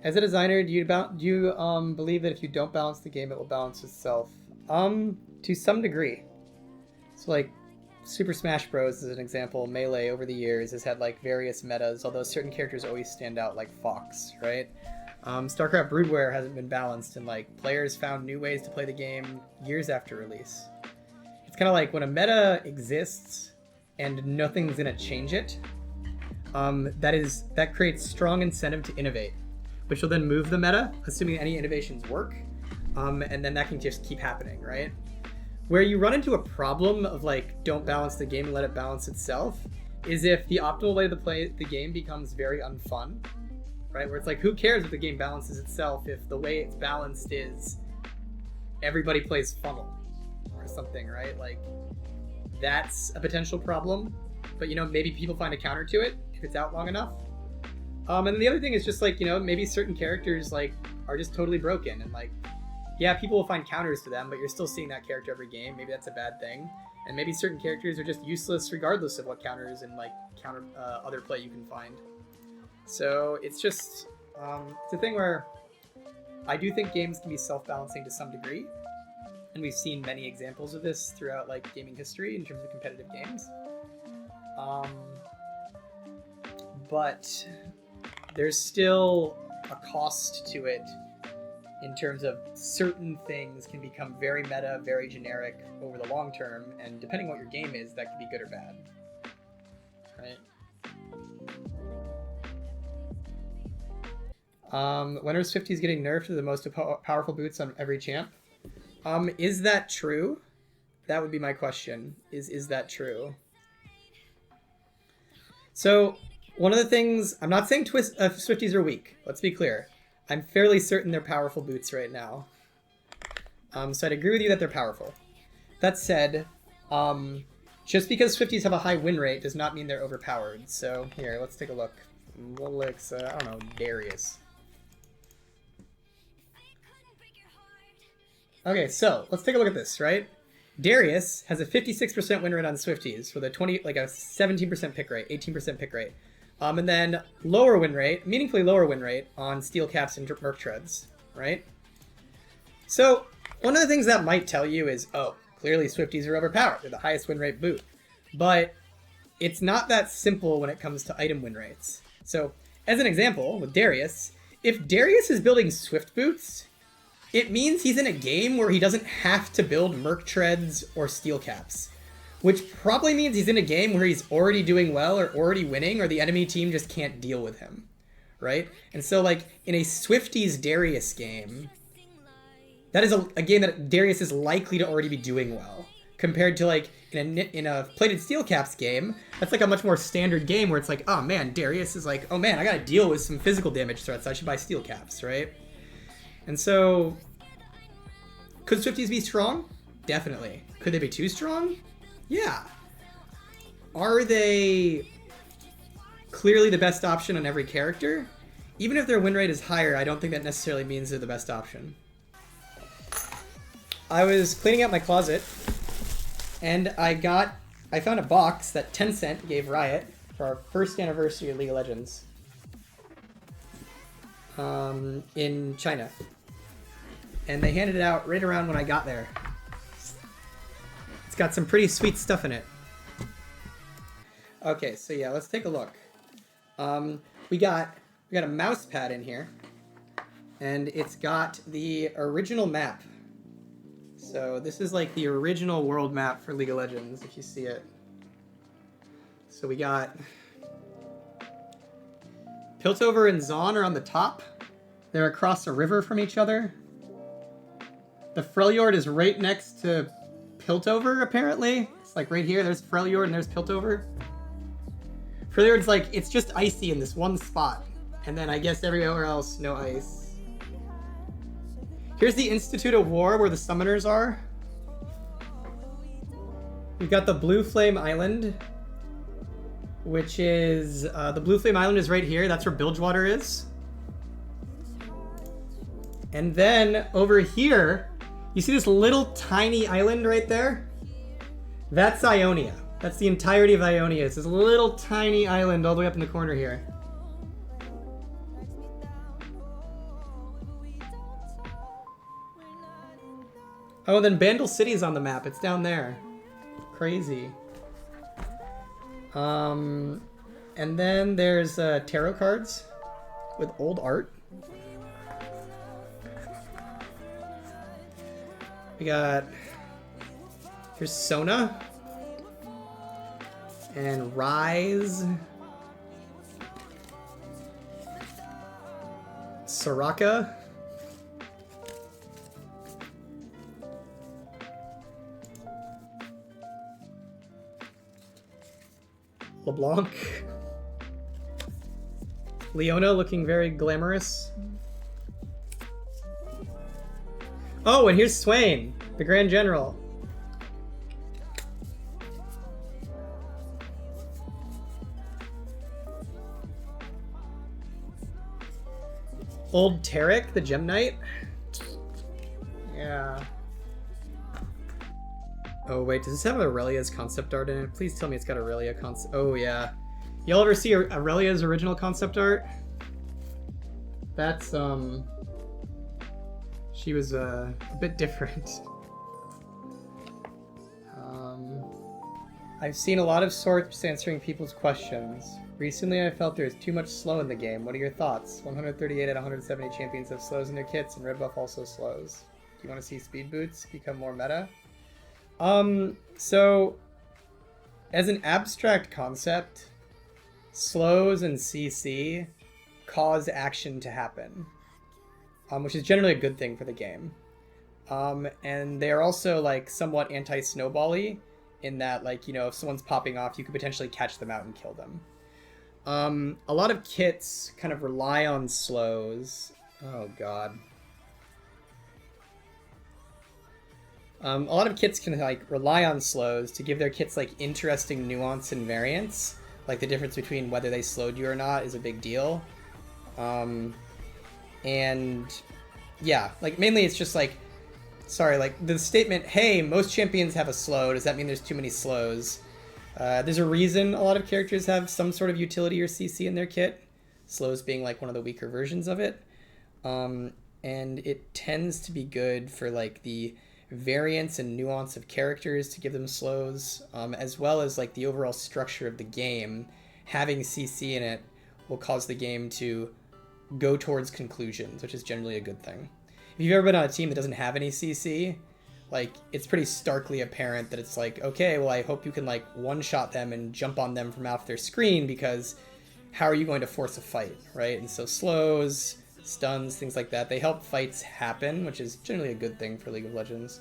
As a designer, do you believe that if you don't balance the game, it will balance itself? To some degree. So like Super Smash Bros. Is an example. Melee over the years has had like various metas, although certain characters always stand out, like Fox, right? StarCraft Broodware hasn't been balanced, and like players found new ways to play the game years after release. It's kind of like when a meta exists and nothing's gonna change it. That creates strong incentive to innovate, which will then move the meta, assuming any innovations work, and then that can just keep happening, right? Where you run into a problem of like, don't balance the game and let it balance itself, is if the optimal way to play the game becomes very unfun, right? Where it's like, who cares if the game balances itself if the way it's balanced is everybody plays funnel or something, right? Like, that's a potential problem, but maybe people find a counter to it if it's out long enough. And then the other thing is just like, maybe certain characters like are just totally broken, and like, yeah, people will find counters to them, but you're still seeing that character every game. Maybe that's a bad thing. And maybe certain characters are just useless regardless of what counters and like counter other play you can find. So it's just, it's a thing where I do think games can be self-balancing to some degree. And we've seen many examples of this throughout like gaming history in terms of competitive games. But there's still a cost to it in terms of certain things can become very meta, very generic over the long term, and depending on what your game is, that could be good or bad, right? When are Swifties getting nerfed to the most powerful boots on every champ? Is that true? That would be my question. Is that true? So one of the things, I'm not saying Swifties are weak. Let's be clear. I'm fairly certain they're powerful boots right now. So I'd agree with you that they're powerful. That said, just because Swifties have a high win rate does not mean they're overpowered. So here, let's take a look. I don't know, Darius. Okay, so let's take a look at this, right? Darius has a 56% win rate on Swifties with a 17% pick rate, 18% pick rate. And then lower win rate, meaningfully lower win rate on steel caps and merc treads, right? So one of the things that might tell you is, oh, clearly Swifties are overpowered. They're the highest win rate boot. But it's not that simple when it comes to item win rates. So as an example, with Darius, if Darius is building Swift boots, it means he's in a game where he doesn't have to build merc treads or steel caps. Which probably means he's in a game where he's already doing well or already winning, or the enemy team just can't deal with him, right? And so, like, in a Swifties Darius game, that is a game that Darius is likely to already be doing well, compared to, like, in a plated steel caps game, that's like a much more standard game where it's like, oh man, Darius is like, oh man, I gotta deal with some physical damage threats, I should buy steel caps, right? And so, could Swifties be strong? Definitely. Could they be too strong? Yeah. Are they clearly the best option on every character? Even if their win rate is higher, I don't think that necessarily means they're the best option. I was cleaning out my closet, and I found a box that Tencent gave Riot for our first anniversary of League of Legends in China. And they handed it out right around when I got there. Got some pretty sweet stuff in it. Okay, so yeah, let's take a look. We got a mouse pad in here, and it's got the original map. So this is like the original world map for League of Legends, if you see it. So we got Piltover and Zaun are on the top. They're across a river from each other. The Freljord is right next to Piltover, apparently. It's like right here, there's Freljord and there's Piltover. Freljord's like, it's just icy in this one spot. And then I guess everywhere else, no ice. Here's the Institute of War where the summoners are. We've got the Blue Flame Island, which is, the Blue Flame Island is right here. That's where Bilgewater is. And then over here, you see this little tiny island right there? That's Ionia. That's the entirety of Ionia. It's this little tiny island all the way up in the corner here. Oh, then Bandle City's on the map. It's down there. Crazy. And then there's tarot cards with old art. We got... Here's Sona. And Rise. Soraka. LeBlanc. Leona looking very glamorous. Oh, and here's Swain, the Grand General. Old Tarek, the Gem Knight. Yeah. Oh wait, does this have Aurelia's concept art in it? Please tell me it's got Aurelia concept. Oh yeah. Y'all ever see Aurelia's original concept art? That's she was a bit different. I've seen a lot of sorts answering people's questions. Recently, I felt there's too much slow in the game. What are your thoughts? 138 out of 170 champions have slows in their kits, and red buff also slows. Do you want to see speed boots become more meta? So, as an abstract concept, slows and CC cause action to happen, which is generally a good thing for the game. And they are also like somewhat anti-snowball-y in that, like, you know, if someone's popping off, you could potentially catch them out and kill them. A lot of kits kind of rely on slows. Oh god. A lot of kits can like rely on slows to give their kits like interesting nuance and variance. Like the difference between whether they slowed you or not is a big deal. And yeah, like mainly it's just like, sorry, like the statement, hey, most champions have a slow. Does that mean there's too many slows? There's a reason a lot of characters have some sort of utility or CC in their kit. Slows being like one of the weaker versions of it. And it tends to be good for like the variance and nuance of characters to give them slows, as well as like the overall structure of the game. Having CC in it will cause the game to go towards conclusions, which is generally a good thing. If you've ever been on a team that doesn't have any CC, like it's pretty starkly apparent that it's like, okay, well, I hope you can like one-shot them and jump on them from off their screen, because how are you going to force a fight, right? And so slows, stuns, things like that, they help fights happen, which is generally a good thing for League of Legends.